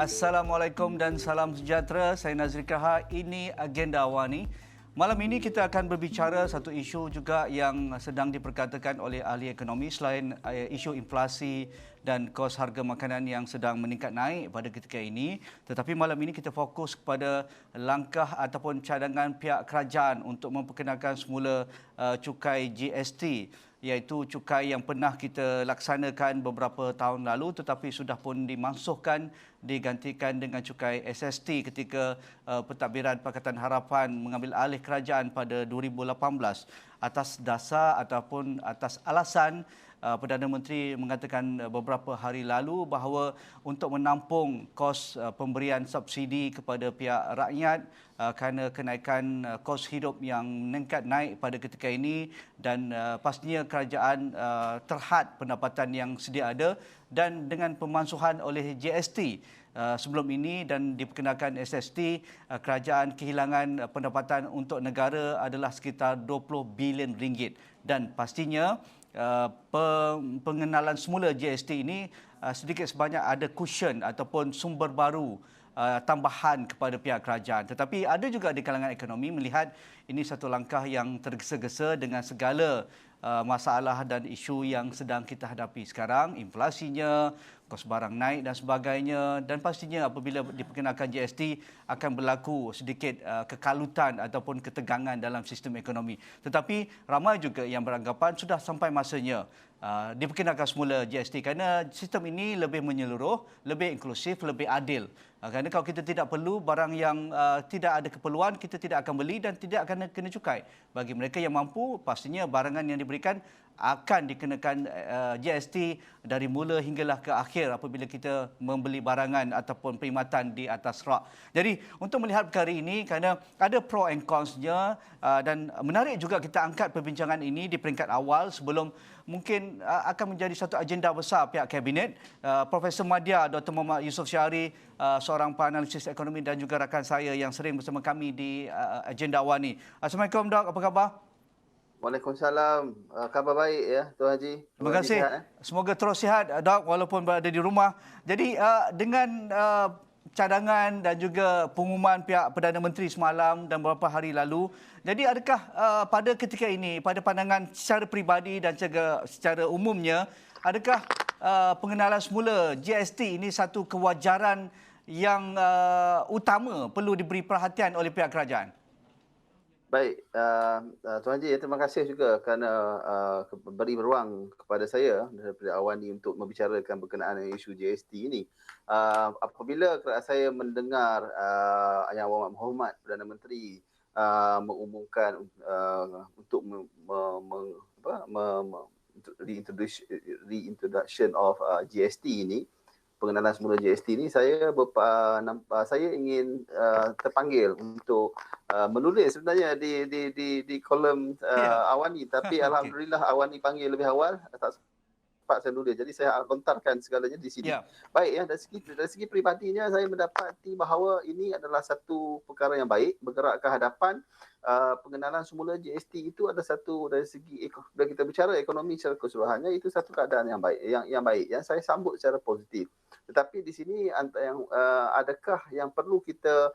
Assalamualaikum dan salam sejahtera. Saya Nazri Kahar. Ini Agenda Awani. Malam ini kita akan berbicara satu isu juga yang sedang diperkatakan oleh ahli ekonomi selain isu inflasi dan kos harga makanan yang sedang meningkat naik pada ketika ini. Tetapi malam ini kita fokus kepada langkah ataupun cadangan pihak kerajaan untuk memperkenalkan semula cukai GST, iaitu cukai yang pernah kita laksanakan beberapa tahun lalu tetapi sudah pun dimansuhkan, digantikan dengan cukai SST ketika pentadbiran Pakatan Harapan mengambil alih kerajaan pada 2018 atas dasar ataupun atas alasan Perdana Menteri mengatakan beberapa hari lalu bahawa untuk menampung kos pemberian subsidi kepada pihak rakyat kerana kenaikan kos hidup yang meningkat naik pada ketika ini dan pastinya kerajaan terhad pendapatan yang sedia ada dan dengan pemansuhan oleh GST sebelum ini dan diperkenalkan SST, kerajaan kehilangan pendapatan untuk negara adalah sekitar 20 bilion ringgit dan pastinya pengenalan semula GST ini sedikit sebanyak ada cushion ataupun sumber baru tambahan kepada pihak kerajaan. Tetapi ada juga di kalangan ekonomi melihat ini satu langkah yang tergesa-gesa dengan segala masalah dan isu yang sedang kita hadapi sekarang, inflasinya, kos barang naik dan sebagainya, dan pastinya apabila diperkenalkan GST akan berlaku sedikit kekalutan ataupun ketegangan dalam sistem ekonomi. Tetapi ramai juga yang beranggapan sudah sampai masanya diperkenalkan semula GST kerana sistem ini lebih menyeluruh, lebih inklusif, lebih adil. Kerana kalau kita tidak perlu barang yang tidak ada keperluan, kita tidak akan beli dan tidak akan kena cukai. Bagi mereka yang mampu, pastinya barangan yang diberikan akan dikenakan GST dari mula hinggalah ke akhir apabila kita membeli barangan ataupun perkhidmatan di atas rak. Jadi untuk melihat perkara ini kerana ada pro and cons-nya dan menarik juga kita angkat perbincangan ini di peringkat awal sebelum mungkin akan menjadi satu agenda besar pihak Kabinet. Profesor Madya Dr. Muhammad Yusof Syahri, seorang penganalisis ekonomi dan juga rakan saya yang sering bersama kami di Agenda Awani. Assalamualaikum Dok, apa khabar? Waalaikumsalam. Khabar baik ya, Tuan Haji. Terima Tuan Haji kasih. sihat, Semoga terus sihat, Dok, walaupun berada di rumah. Jadi dengan cadangan dan juga pengumuman pihak Perdana Menteri semalam dan beberapa hari lalu, jadi adakah pada ketika ini, pada pandangan secara peribadi dan juga secara umumnya, adakah pengenalan semula GST ini satu kewajaran yang utama perlu diberi perhatian oleh pihak kerajaan? Baik, Tuan Haji, terima kasih juga kerana beri ruang kepada saya daripada awal ini untuk membicarakan berkenaan dengan isu GST ini. Apabila saya mendengar Yang Amat Berhormat Perdana Menteri mengumumkan untuk reintroduction of GST ini, pengenalan semula GST ini, saya ingin terpanggil untuk menulis sebenarnya di kolom Awani, tapi alhamdulillah Awani panggil lebih awal, tak sempat saya nulis. Jadi saya lontarkan segalanya di sini. Baik ya, dari segi peribadinya saya mendapati bahawa ini adalah satu perkara yang baik bergerak ke hadapan. Pengenalan semula GST itu ada satu dari segi bila kita bicara ekonomi secara keseluruhannya, itu satu keadaan yang baik, yang baik yang saya sambut secara positif. Tetapi di sini adakah yang perlu kita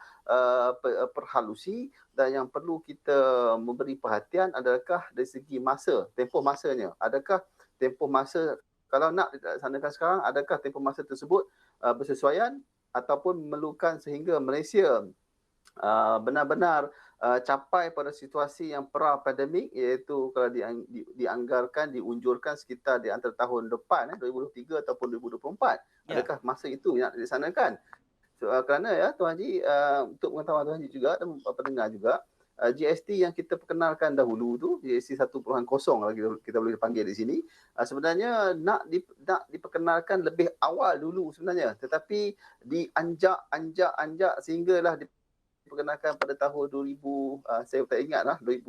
perhalusi dan yang perlu kita memberi perhatian adakah dari segi masa, tempoh masanya. Adakah tempoh masa, kalau nak dilaksanakan sekarang, adakah tempoh masa tersebut bersesuaian ataupun memerlukan sehingga Malaysia benar-benar capai pada situasi yang pra-pandemik, iaitu kalau dianggarkan, diunjurkan sekitar di antara tahun depan 2023 ataupun 2024. Adakah masa itu yang dilaksanakan? Kerana ya Tuan Haji, untuk pengetahuan Tuan Haji juga dan pendengar juga, GST yang kita perkenalkan dahulu tu, GST 1.0 lagi kita boleh panggil di sini, sebenarnya nak diperkenalkan lebih awal dulu sebenarnya, tetapi dianjak sehinggalah diperkenalkan pada tahun 2000, saya tak ingat lah, 2000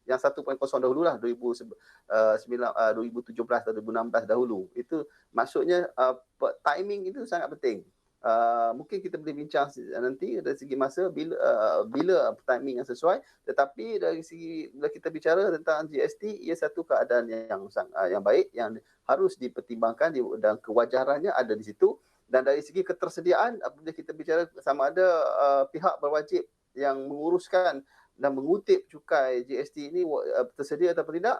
yang 1.0 dahululah, 2017 atau 2016 dahulu. Itu maksudnya timing itu sangat penting. Mungkin kita boleh bincang nanti dari segi masa bila timing yang sesuai, tetapi dari segi bila kita bicara tentang GST, ia satu keadaan yang baik yang harus dipertimbangkan dan kewajarannya ada di situ. Dan dari segi ketersediaan, apabila kita bicara sama ada pihak berwajib yang menguruskan dan mengutip cukai GST ini tersedia atau tidak,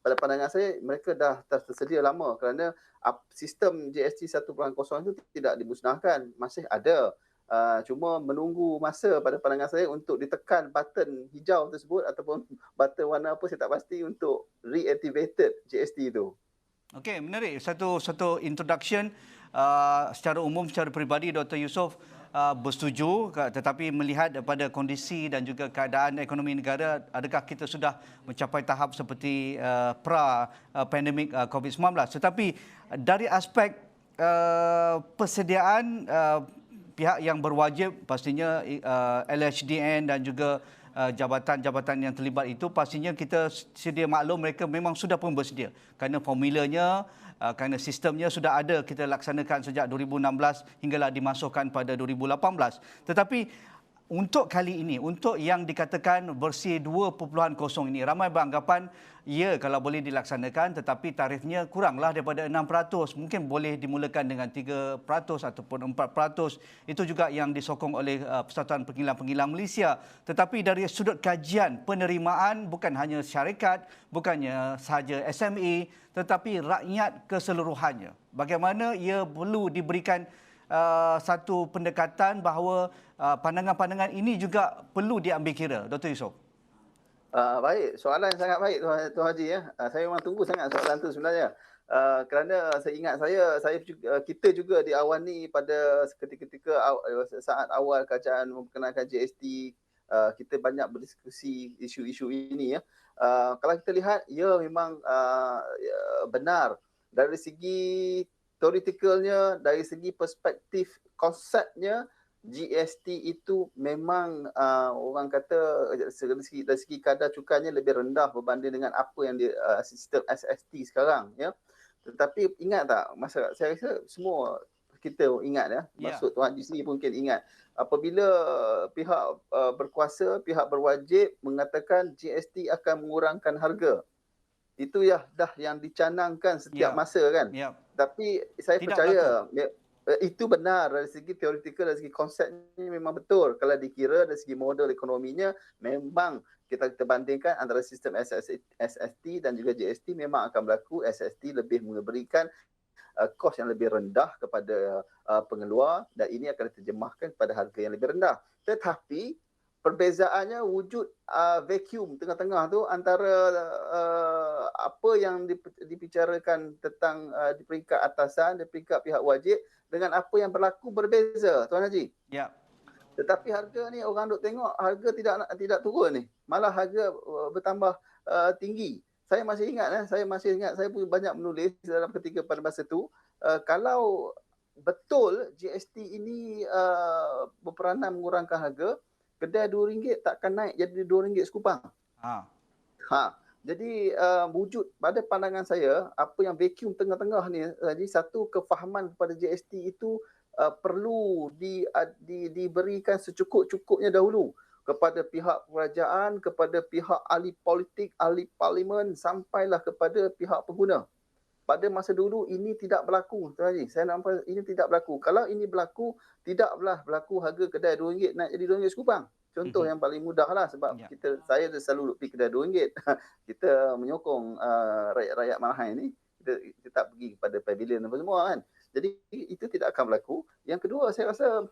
pada pandangan saya mereka dah tersedia lama, kerana sistem GST 1.0 itu tidak dimusnahkan, masih ada. Cuma menunggu masa pada pandangan saya untuk ditekan button hijau tersebut ataupun button warna apa saya tak pasti untuk reactivated GST itu. Okey, menarik. Satu introduction secara umum, secara peribadi Dr. Yusof bersetuju, tetapi melihat pada kondisi dan juga keadaan ekonomi negara, adakah kita sudah mencapai tahap seperti pra-pandemik COVID-19? Tetapi dari aspek persediaan pihak yang berwajib, pastinya LHDN dan juga jabatan-jabatan yang terlibat itu, pastinya kita sedia maklum mereka memang sudah pun bersedia kerana formulanya, kerana sistemnya sudah ada, kita laksanakan sejak 2016 hinggalah dimasukkan pada 2018. Tetapi untuk kali ini, untuk yang dikatakan bersih 2.0 ini, ramai beranggapan ya kalau boleh dilaksanakan, tetapi tarifnya kuranglah daripada 6%. Mungkin boleh dimulakan dengan 3% ataupun 4%. Itu juga yang disokong oleh Persatuan Pengilang-Pengilang Malaysia. Tetapi dari sudut kajian penerimaan, bukan hanya syarikat, bukannya sahaja SME, tetapi rakyat keseluruhannya, bagaimana ia perlu diberikan satu pendekatan bahawa pandangan-pandangan ini juga perlu diambil kira, Dr. Yusof. Baik, soalan sangat baik Tuan Haji ya. Saya memang tunggu sangat soalan tu sebenarnya. Kerana seingat kita juga diawani pada ketika saat awal kerajaan memperkenalkan GST, kita banyak berdiskusi isu-isu ini ya. Kalau kita lihat, ya memang benar dari segi teoretikalnya, dari segi perspektif konsepnya, GST itu memang orang kata dari segi kadar cukainya lebih rendah berbanding dengan apa yang sistem SST sekarang ya. Tetapi ingat tak, saya rasa semua kita ingat ya, maksud Tuan Haji sendiri mungkin ingat, apabila pihak berkuasa, pihak berwajib mengatakan GST akan mengurangkan harga, itu ya dah yang dicanangkan setiap masa kan. Tapi saya Tidak percaya berlaku. itu benar dari segi teoretikal, dari segi konsepnya memang betul. Kalau dikira dari segi model ekonominya, memang kita bandingkan antara sistem SST dan juga GST, memang akan berlaku SST lebih memberikan kos yang lebih rendah kepada pengeluar, dan ini akan diterjemahkan kepada harga yang lebih rendah. Tetapi perbezaannya wujud vacuum tengah-tengah tu antara apa yang dibicarakan tentang di peringkat atasan, di peringkat pihak wajib, dengan apa yang berlaku berbeza, Tuan Haji. Ya. Tetapi harga ni orang duk tengok harga tidak turun ni, malah harga bertambah tinggi. Saya masih ingat saya pun banyak menulis dalam ketika pada masa tu, kalau betul GST ini berperanan mengurangkan harga, kedai RM2 takkan naik jadi RM2 sekupang. Jadi wujud pada pandangan saya, apa yang vacuum tengah-tengah ni, jadi satu kefahaman kepada GST itu perlu diberikan secukup-cukupnya dahulu kepada pihak kerajaan, kepada pihak ahli politik, ahli parlimen, sampailah kepada pihak pengguna. Pada masa dulu ini tidak berlaku, Tuan Haji. Saya nampak ini tidak berlaku. Kalau ini berlaku, tidaklah berlaku harga kedai RM2 naik jadi RM2 sekupang. Contoh yang paling mudah lah, sebab saya selalu pergi kedai RM2. Kita menyokong rakyat-rakyat Malahai ni. Kita tak pergi kepada pavilion apa semua kan. Jadi itu tidak akan berlaku. Yang kedua, saya rasa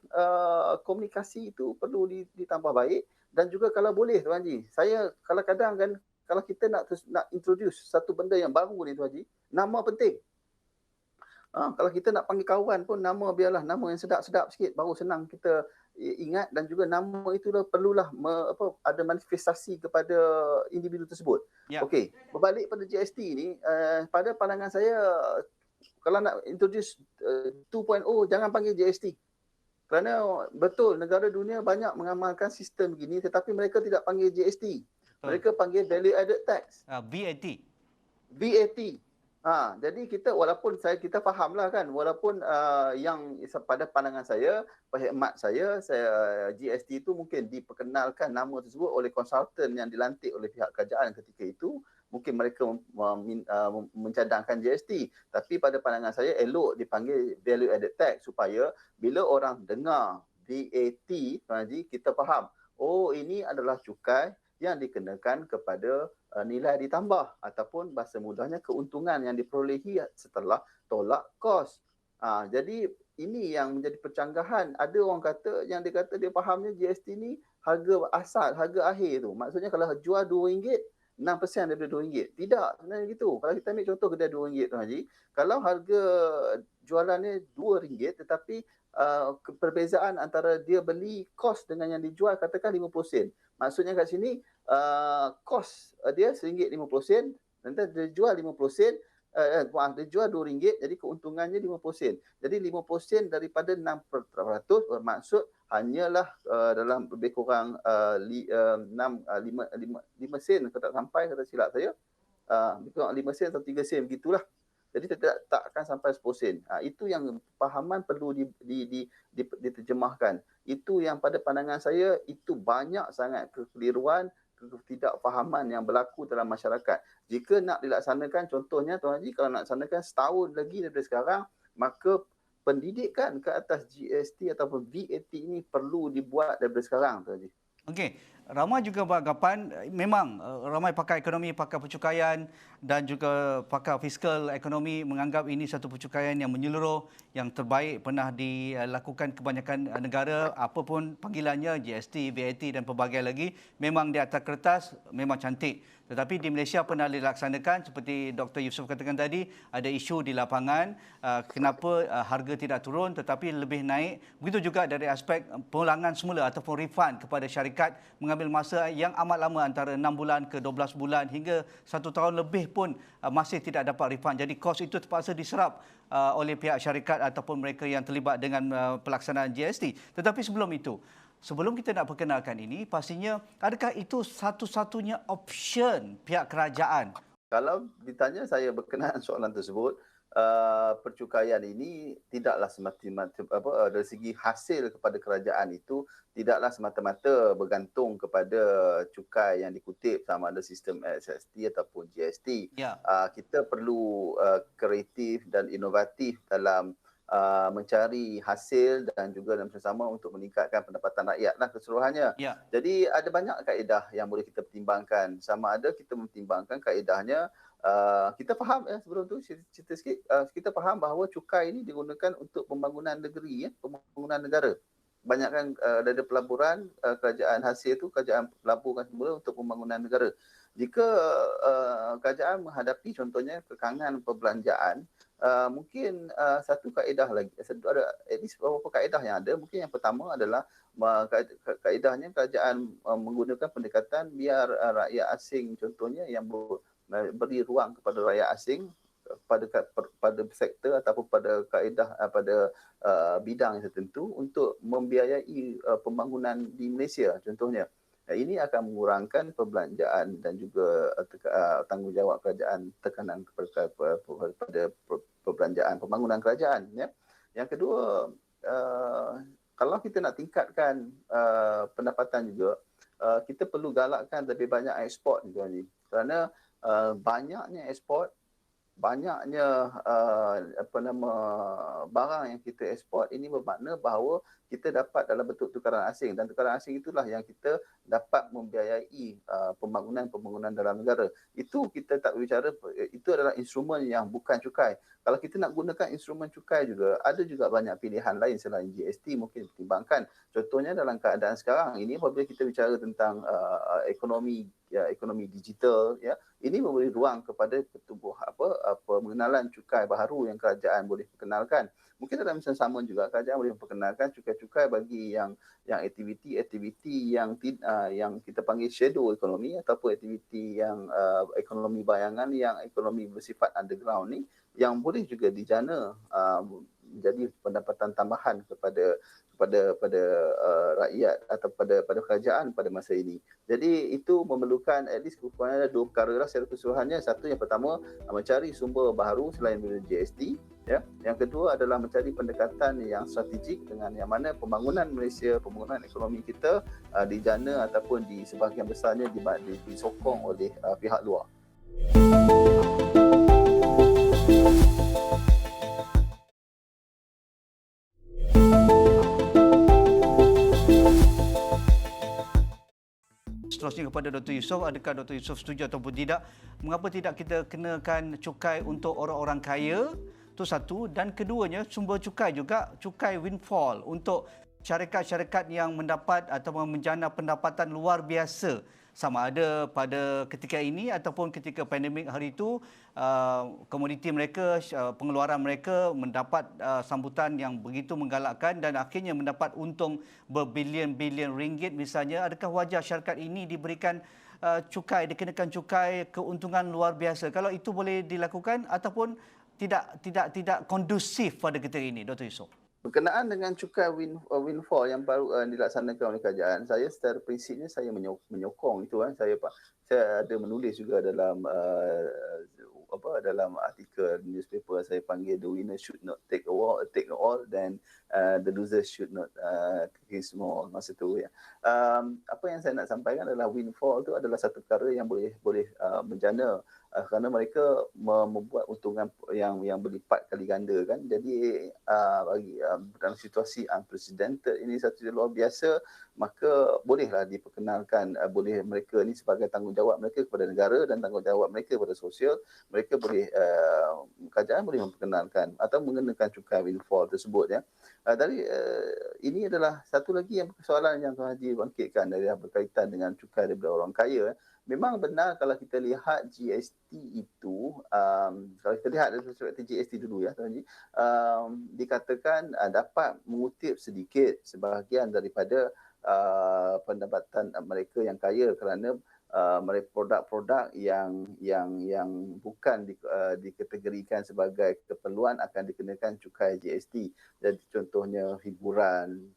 komunikasi itu perlu ditambah baik. Dan juga kalau boleh Tuan Haji, saya kadang-kadang kan, kalau kita nak introduce satu benda yang baru ni Tuan Haji, nama penting. Kalau kita nak panggil kawan pun, nama biarlah nama yang sedap-sedap sikit, baru senang kita ingat, dan juga nama itu perlulah ada manifestasi kepada individu tersebut. Okey, berbalik pada GST ni, pada pandangan saya, kalau nak introduce 2.0, jangan panggil GST. Kerana betul negara dunia banyak mengamalkan sistem begini, tetapi mereka tidak panggil GST. Mereka panggil value added tax. VAT. Jadi kita kita fahamlah kan, walaupun yang pada pandangan saya, perkhidmat saya GST itu mungkin diperkenalkan nama tersebut oleh konsultan yang dilantik oleh pihak kerajaan ketika itu, mungkin mereka mencadangkan GST, tapi pada pandangan saya elok dipanggil value added tax supaya bila orang dengar VAT, Tuan Haji, kita faham, oh ini adalah cukai yang dikenakan kepada nilai ditambah ataupun bahasa mudahnya keuntungan yang diperolehi setelah tolak kos. Jadi ini yang menjadi percanggahan. Ada orang kata yang dia kata dia fahamnya GST ni harga asal, harga akhir tu. Maksudnya kalau jual RM2, 6% daripada RM2. Tidak, sebenarnya gitu. Kalau kita ambil contoh kedai RM2 Tuan Haji, kalau harga jualannya RM2 tetapi perbezaan antara dia beli kos dengan yang dijual katakan 50 sen. Maksudnya kat sini kos dia RM1.50, nanti dia jual 50 sen, dia jual RM2, jadi keuntungannya 50 sen. Jadi 50 sen daripada 6% bermaksud hanyalah dalam lebih kurang 5 sen, kalau tak sampai, kata silap saya. Lebih kurang 5 sen atau 3 sen, begitulah. Jadi tak akan sampai 10 sen. Itu yang pahaman perlu diterjemahkan. Itu yang pada pandangan saya, itu banyak sangat kekeliruan, ketidakfahaman yang berlaku dalam masyarakat. Jika nak dilaksanakan, contohnya Tuan Haji, kalau nak laksanakan setahun lagi daripada sekarang, maka pendidikan ke atas GST ataupun VAT ini perlu dibuat daripada sekarang, Tuan Haji. Okey, ramai juga beranggapan memang ramai pakar ekonomi, pakar pencukaian dan juga pakar fiskal ekonomi menganggap ini satu pencukaian yang menyeluruh, yang terbaik pernah dilakukan kebanyakan negara, apapun panggilannya, GST, VAT dan pelbagai lagi, memang di atas kertas memang cantik. Tetapi di Malaysia pernah dilaksanakan seperti Dr. Yusof katakan tadi, ada isu di lapangan kenapa harga tidak turun tetapi lebih naik. Begitu juga dari aspek pengulangan semula ataupun refund kepada syarikat mengambil masa yang amat lama antara 6 bulan ke 12 bulan hingga 1 tahun lebih pun masih tidak dapat refund. Jadi kos itu terpaksa diserap oleh pihak syarikat ataupun mereka yang terlibat dengan pelaksanaan GST. Tetapi sebelum itu, sebelum kita nak perkenalkan ini, pastinya adakah itu satu-satunya option pihak kerajaan? Kalau ditanya saya berkenaan soalan tersebut, percukaian ini tidaklah semata-mata dari segi hasil kepada kerajaan itu tidaklah semata-mata bergantung kepada cukai yang dikutip sama ada sistem SST ataupun GST. Ya. Kita perlu kreatif dan inovatif dalam mencari hasil dan juga dalam bersama untuk meningkatkan pendapatan rakyatlah keseluruhannya. Ya. Jadi ada banyak kaedah yang boleh kita pertimbangkan. Sama ada kita mempertimbangkan kaedahnya, kita faham sebelum tu cerita sikit, kita faham bahawa cukai ini digunakan untuk pembangunan negeri, pembangunan negara. Banyakkan ada pelaburan, kerajaan hasil tu kerajaan laburkan semula untuk pembangunan negara. Jika kerajaan menghadapi contohnya kekangan perbelanjaan, mungkin satu kaedah lagi, ada at least beberapa kaedah yang ada. Mungkin yang pertama adalah kaedahnya kerajaan menggunakan pendekatan biar rakyat asing contohnya yang beri ruang kepada rakyat asing pada sektor ataupun pada kaedah pada bidang tertentu untuk membiayai pembangunan di Malaysia contohnya. Ini akan mengurangkan perbelanjaan dan juga tanggungjawab kerajaan, tekanan kepada perbelanjaan pembangunan kerajaan. Ya. Yang kedua, kalau kita nak tingkatkan pendapatan juga, kita perlu galakkan lebih banyak ekspor ni. Kerana banyaknya ekspor, banyaknya barang yang kita ekspor ini bermakna bahawa kita dapat dalam bentuk tukaran asing, dan tukaran asing itulah yang kita dapat membiayai pembangunan dalam negara. Itu kita tak berbicara, itu adalah instrumen yang bukan cukai. Kalau kita nak gunakan instrumen cukai juga, ada juga banyak pilihan lain selain GST mungkin dipertimbangkan. Contohnya dalam keadaan sekarang ini, apabila kita bicara tentang ekonomi digital, ya, ini memberi ruang kepada pengenalan cukai baharu yang kerajaan boleh perkenalkan. Mungkin dalam masa sama juga kerajaan boleh memperkenalkan cukai-cukai bagi yang aktiviti yang kita panggil shadow ekonomi ataupun aktiviti yang ekonomi bayangan, yang ekonomi bersifat underground ni, yang boleh juga dijana menjadi pendapatan tambahan kepada rakyat atau pada kerajaan pada masa ini. Jadi itu memerlukan at least kekurangan ada dua perkara lah secara keseluruhannya. Satu, yang pertama, mencari sumber baharu selain GST. Ya. Yang kedua adalah mencari pendekatan yang strategik dengan yang mana pembangunan Malaysia, pembangunan ekonomi kita dijana ataupun di sebahagian besarnya disokong oleh pihak luar. Seterusnya kepada Dr. Yusof, adakah Dr. Yusof setuju ataupun tidak? Mengapa tidak kita kenakan cukai untuk orang-orang kaya? Itu satu. Dan keduanya, sumber cukai juga, cukai windfall untuk syarikat-syarikat yang mendapat atau menjana pendapatan luar biasa. Sama ada pada ketika ini ataupun ketika pandemik hari itu, komoditi mereka, pengeluaran mereka mendapat sambutan yang begitu menggalakkan dan akhirnya mendapat untung berbilion-bilion ringgit misalnya. Adakah wajar syarikat ini diberikan cukai, dikenakan cukai keuntungan luar biasa? Kalau itu boleh dilakukan ataupun tidak kondusif pada ketika ini, Dr. Yusof? Berkenaan dengan cukai windfall yang baru dilaksanakan oleh kerajaan, saya secara prinsipnya saya menyokong itu. Saya ada menulis juga dalam dalam artikel newspaper, saya panggil the winner should not take all, dan the loser should not take small masa tu ya. Apa yang saya nak sampaikan adalah windfall itu adalah satu perkara yang boleh menjana kerana mereka membuat untungan yang berlipat kali ganda kan. Jadi bagi dalam situasi unprecedented ini, satu luar biasa, maka bolehlah diperkenalkan, boleh mereka ni sebagai tanggungjawab mereka kepada negara dan tanggungjawab mereka kepada sosial, mereka boleh kerajaan boleh memperkenalkan atau mengenakan cukai windfall tersebut ya. Ini adalah satu lagi yang soalan yang Tuan Haji bangkitkan dari berkaitan dengan cukai daripada orang kaya. Memang benar kalau kita lihat GST itu, kalau kita lihat dari perspektif GST dulu ya Tuan Haji, dikatakan dapat mengutip sedikit sebahagian daripada pendapatan mereka yang kaya kerana mereka produk-produk yang bukan dikategorikan sebagai keperluan akan dikenakan cukai GST. Jadi contohnya hiburan,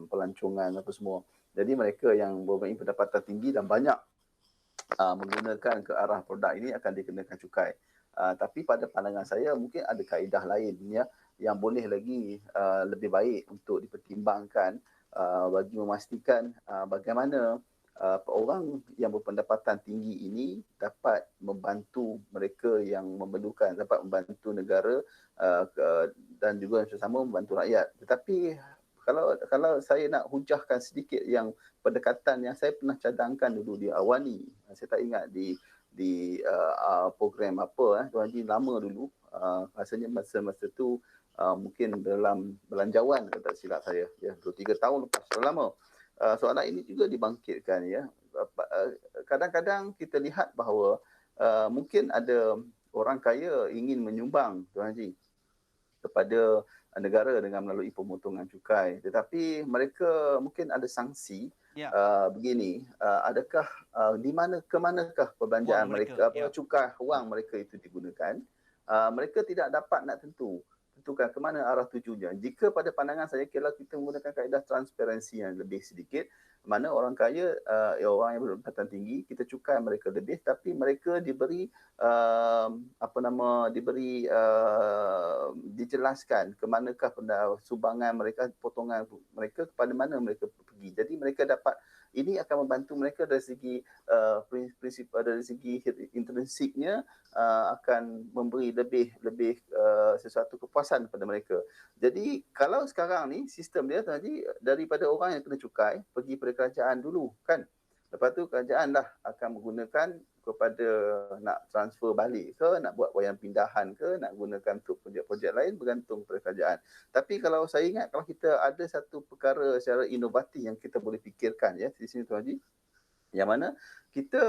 pelancongan apa semua. Jadi mereka yang mempunyai pendapatan tinggi dan banyak menggunakan ke arah produk ini akan dikenakan cukai. Tapi pada pandangan saya mungkin ada kaedah lain ya yang boleh lagi lebih baik untuk dipertimbangkan bagi memastikan bagaimana orang yang berpendapatan tinggi ini dapat membantu mereka yang memerlukan, dapat membantu negara dan juga sama membantu rakyat. Tetapi kalau saya nak hujahkan sedikit yang pendekatan yang saya pernah cadangkan dulu di Awani, saya tak ingat di program apa Tuan Haji, lama dulu, rasanya masa tu mungkin dalam belanjawan kalau tak silap saya ya, 2-3 tahun lepas, lama. Soalan ini juga dibangkitkan ya. Kadang-kadang kita lihat bahawa mungkin ada orang kaya ingin menyumbang Tuan Haji kepada negara dengan melalui pemotongan cukai, tetapi mereka mungkin ada sanksi begini, adakah ke manakah perbelanjaan mereka, cukai wang mereka itu digunakan. Mereka tidak dapat nak tentukan ke mana arah tujunya. Jika pada pandangan saya, kalau kita menggunakan kaedah transparansi yang lebih sedikit, mana orang kaya, orang yang berpendapatan tinggi, kita cukai mereka lebih, tapi mereka diberi dijelaskan ke manakah sumbangan mereka, potongan mereka, kepada mana mereka pergi. Jadi mereka dapat, ini akan membantu mereka dari segi prinsip, dari segi intrinsiknya, akan memberi lebih sesuatu kepuasan kepada mereka. Jadi kalau sekarang ni sistem dia tadi, daripada orang yang kena cukai pergi pada kerajaan dulu kan, lepas tu kerajaan lah akan menggunakan kepada nak transfer balik ke, nak buat wayang pindahan ke, nak gunakan untuk projek-projek lain, bergantung kepada kerajaan. Tapi kalau saya ingat, kalau kita ada satu perkara secara inovatif yang kita boleh fikirkan ya di sini Tuan Haji, yang mana kita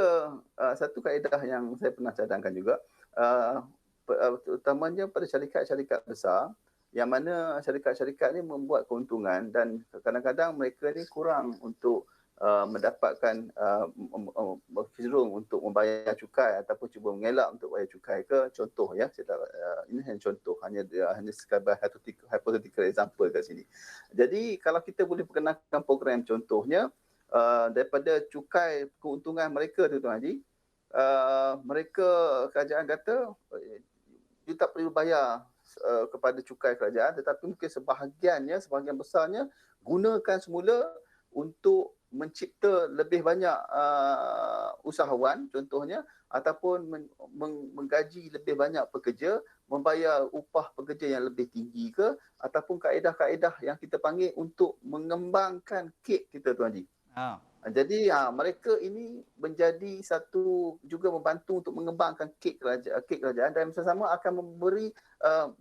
satu kaedah yang saya pernah cadangkan juga, terutamanya pada syarikat-syarikat besar, yang mana syarikat-syarikat ni membuat keuntungan dan kadang-kadang mereka ni kurang untuk mendapatkan cenderung untuk membayar cukai ataupun cuba mengelak untuk bayar cukai ke. Contoh ya, ini hanya contoh, hanya sekadar hypothetical example kat sini. Jadi kalau kita boleh perkenalkan program, contohnya daripada cukai keuntungan mereka tu Tuan Haji, mereka, kerajaan kata you tak perlu bayar kepada cukai kerajaan, tetapi mungkin sebahagian besarnya gunakan semula untuk mencipta lebih banyak usahawan, contohnya ataupun menggaji lebih banyak pekerja, membayar upah pekerja yang lebih tinggi ke, ataupun kaedah-kaedah yang kita panggil untuk mengembangkan kek kita, Tuan Haji. Ah. Jadi mereka ini menjadi satu juga membantu untuk mengembangkan kek kerajaan dan bersama-sama akan memberi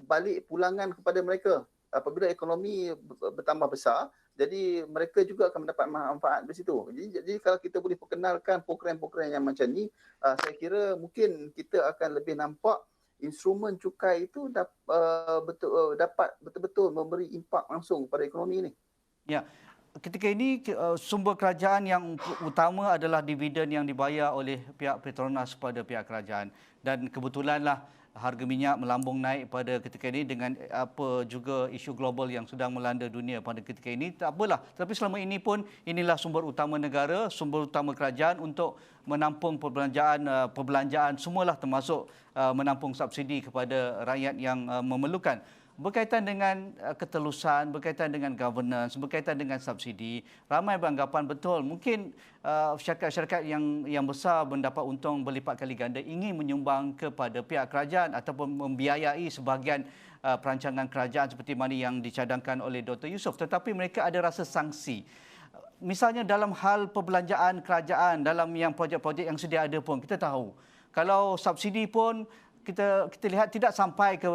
balik pulangan kepada mereka. Apabila ekonomi bertambah besar, jadi mereka juga akan mendapat manfaat dari situ. Jadi kalau kita boleh perkenalkan program-program yang macam ni, saya kira mungkin kita akan lebih nampak instrumen cukai itu dapat betul-betul memberi impak langsung pada ekonomi ini. Ya, ketika ini sumber kerajaan yang utama adalah dividen yang dibayar oleh pihak Petronas kepada pihak kerajaan, dan kebetulanlah harga minyak melambung naik pada ketika ini dengan apa juga isu global yang sedang melanda dunia pada ketika ini. Tak apalah, tapi selama ini pun inilah sumber utama negara, sumber utama kerajaan untuk menampung perbelanjaan semualah, termasuk menampung subsidi kepada rakyat yang memerlukan. Berkaitan dengan ketelusan, berkaitan dengan governance, berkaitan dengan subsidi, ramai beranggapan betul mungkin syarikat-syarikat yang besar mendapat untung berlipat kali ganda ingin menyumbang kepada pihak kerajaan ataupun membiayai sebahagian perancangan kerajaan seperti mana yang dicadangkan oleh Dr. Yusof, tetapi mereka ada rasa sangsi. Misalnya dalam hal perbelanjaan kerajaan, dalam yang projek-projek yang sedia ada pun, kita tahu kalau subsidi pun kita lihat tidak sampai ke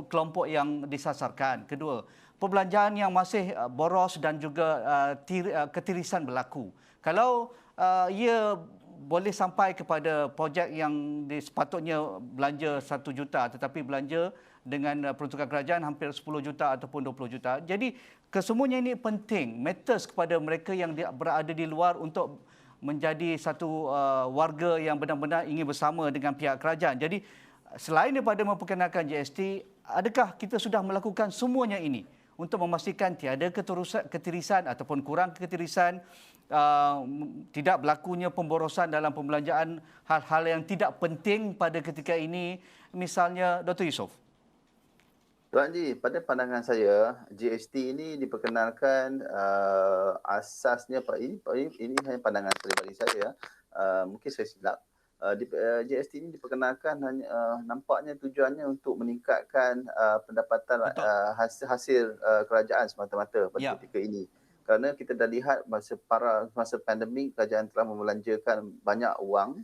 kelompok yang disasarkan. Kedua, perbelanjaan yang masih boros dan juga ketirisan berlaku. Kalau ia boleh sampai kepada projek yang sepatutnya belanja 1 juta tetapi belanja dengan peruntukan kerajaan hampir 10 juta ataupun 20 juta. Jadi kesemuanya ini penting, matters kepada mereka yang berada di luar untuk menjadi satu warga yang benar-benar ingin bersama dengan pihak kerajaan. Jadi selain daripada memperkenalkan GST, adakah kita sudah melakukan semuanya ini untuk memastikan tiada ketirisan ataupun kurang ketirisan, tidak berlakunya pemborosan dalam pembelanjaan hal-hal yang tidak penting pada ketika ini, misalnya Dr. Yusof? Tuan Haji, pada pandangan saya, GST ini diperkenalkan asasnya, ini hanya pandangan peribadi saya, mungkin saya silap. GST ini diperkenalkan nampaknya tujuannya untuk meningkatkan pendapatan hasil kerajaan semata-mata pada ketika ini. Kerana kita dah lihat masa pandemik, kerajaan telah membelanjakan banyak wang,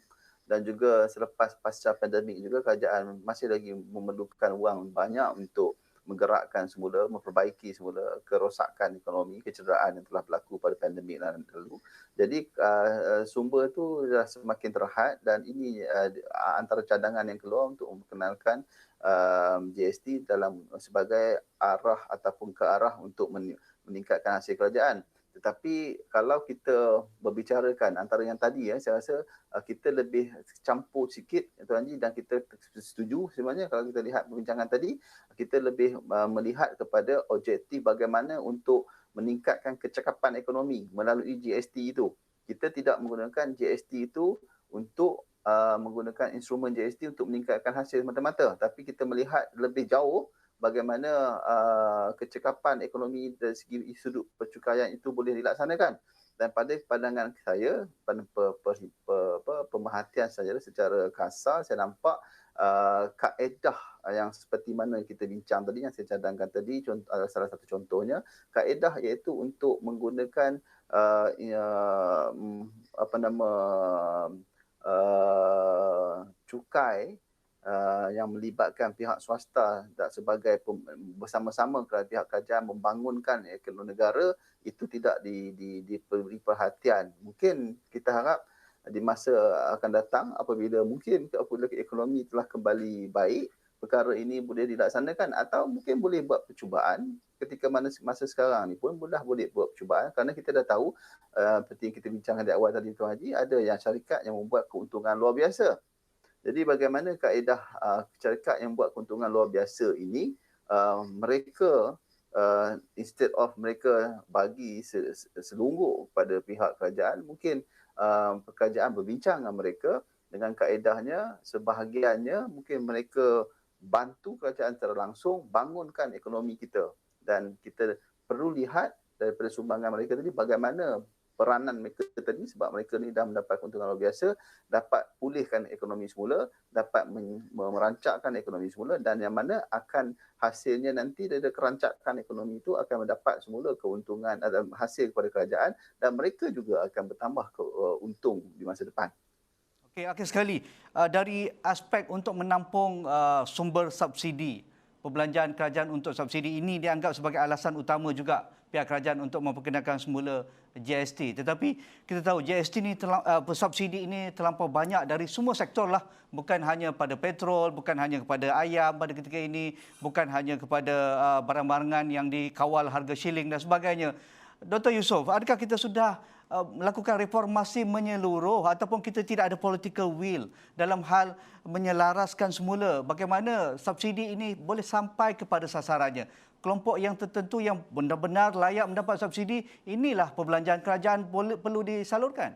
dan juga selepas pasca pandemik juga kerajaan masih lagi memerlukan wang banyak untuk menggerakkan semula, memperbaiki semula kerosakan ekonomi, kecederaan yang telah berlaku pada pandemik lalu. Jadi sumber itu dah semakin terhad dan ini antara cadangan yang keluar untuk memperkenalkan GST sebagai arah ataupun ke arah untuk meningkatkan hasil kerajaan. Tetapi kalau kita berbicarakan antara yang tadi, saya rasa kita lebih campur sikit, Tuan Haji, dan kita setuju sebenarnya kalau kita lihat perbincangan tadi, kita lebih melihat kepada objektif bagaimana untuk meningkatkan kecakapan ekonomi melalui GST itu. Kita tidak menggunakan GST itu untuk menggunakan instrumen GST untuk meningkatkan hasil semata-mata, tapi kita melihat lebih jauh bagaimana kecekapan ekonomi dari segi sudut percukaian itu boleh dilaksanakan. Dan pada pandangan saya, pada pemerhatian saya secara kasar, saya nampak kaedah yang seperti mana kita bincang tadi, yang saya cadangkan tadi, salah satu contohnya, kaedah iaitu untuk menggunakan cukai yang melibatkan pihak swasta sebagai bersama-sama pihak kerajaan membangunkan ekonomi negara, itu tidak diberi perhatian. Mungkin kita harap di masa akan datang apabila ekonomi telah kembali baik, perkara ini boleh dilaksanakan, atau mungkin boleh buat percubaan ketika masa sekarang ni pun boleh buat percubaan, kerana kita dah tahu seperti yang kita bincangkan di awal tadi, Tuan Haji, ada yang syarikat yang membuat keuntungan luar biasa. Jadi bagaimana kaedah syarikat yang buat keuntungan luar biasa ini, mereka instead of mereka bagi selungguk kepada pihak kerajaan, mungkin kerajaan berbincang dengan mereka dengan kaedahnya, sebahagiannya mungkin mereka bantu kerajaan secara langsung bangunkan ekonomi kita, dan kita perlu lihat daripada sumbangan mereka tadi bagaimana peranan mereka tadi, sebab mereka ni dah mendapat keuntungan luar biasa, dapat pulihkan ekonomi semula, dapat merancakkan ekonomi semula, dan yang mana akan hasilnya nanti dari kerancakan ekonomi itu akan mendapat semula keuntungan dan hasil kepada kerajaan, dan mereka juga akan bertambah untung di masa depan. Okey, akhir sekali, dari aspek untuk menampung sumber subsidi, perbelanjaan kerajaan untuk subsidi ini dianggap sebagai alasan utama juga pihak kerajaan untuk memperkenalkan semula GST. Tetapi kita tahu GST ini subsidi ini terlampau banyak dari semua sektor lah, bukan hanya pada petrol, bukan hanya kepada ayam pada ketika ini, bukan hanya kepada barang-barangan yang dikawal harga shilling dan sebagainya. Dr. Yusof, adakah kita sudah melakukan reformasi menyeluruh ataupun kita tidak ada political will dalam hal menyelaraskan semula bagaimana subsidi ini boleh sampai kepada sasarannya? Kelompok yang tertentu yang benar-benar layak mendapat subsidi, inilah perbelanjaan kerajaan perlu disalurkan.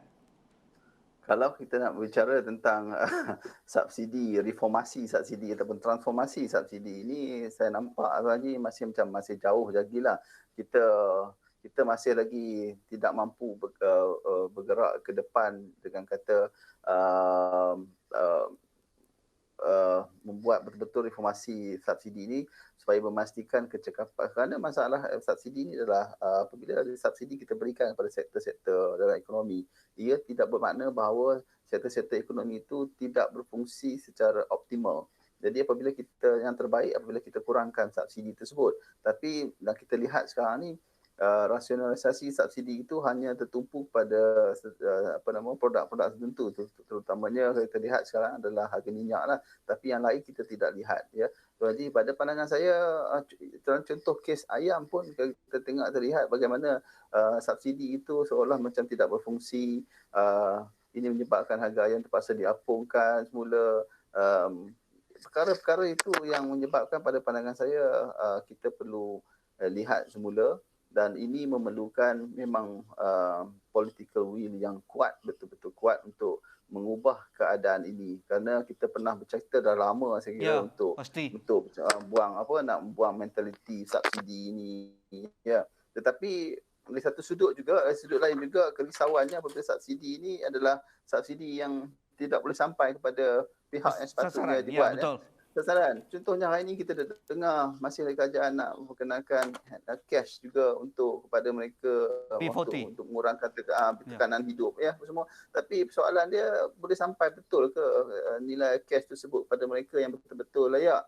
Kalau kita nak berbicara tentang subsidi, reformasi subsidi ataupun transformasi subsidi ini, saya nampak lagi masih jauh lagi lah. Kita masih lagi tidak mampu bergerak ke depan dengan kata membuat betul-betul reformasi subsidi ini supaya memastikan kecekapan. Kerana masalah subsidi ini adalah apabila ada subsidi kita berikan kepada sektor-sektor dalam ekonomi, ia tidak bermakna bahawa sektor-sektor ekonomi itu tidak berfungsi secara optimal. Jadi apabila kita kurangkan subsidi tersebut. Tapi dan kita lihat sekarang ni rasionalisasi subsidi itu hanya tertumpu pada produk-produk tertentu, terutamanya kita lihat sekarang adalah harga minyak lah, tapi yang lain kita tidak lihat, ya. Jadi pada pandangan saya, dalam contoh kes ayam pun kita terlihat bagaimana subsidi itu seolah macam tidak berfungsi. Ini menyebabkan harga ayam terpaksa diapungkan semula. Perkara-perkara itu yang menyebabkan pada pandangan saya kita perlu lihat semula. Dan ini memerlukan memang political will yang kuat, betul-betul kuat untuk mengubah keadaan ini. Kerana kita pernah bercerita dah lama saya kira untuk buang mentaliti subsidi ini. Ya. Tetapi dari satu sudut lain juga kerisauannya apabila subsidi ini adalah subsidi yang tidak boleh sampai kepada pihak yang sepatutnya dibuat. Betul. Sasaran. Contohnya hari ini kita dengar masih kerajaan nak memperkenalkan cash juga kepada mereka untuk mengurangkan tekanan hidup semua. Tapi persoalan dia boleh sampai betul ke nilai cash tersebut pada mereka yang betul-betul layak?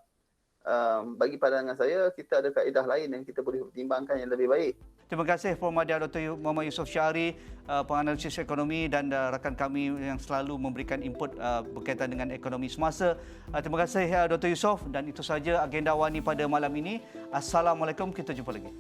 Bagi pandangan saya, kita ada kaedah lain yang kita boleh pertimbangkan yang lebih baik. Terima kasih Pemuda Dr. Muhammad Yusof Syahri, penganalisis ekonomi dan rakan kami yang selalu memberikan input berkaitan dengan ekonomi semasa. Terima kasih Dr. Yusof, dan itu saja agenda Wani pada malam ini. Assalamualaikum, kita jumpa lagi.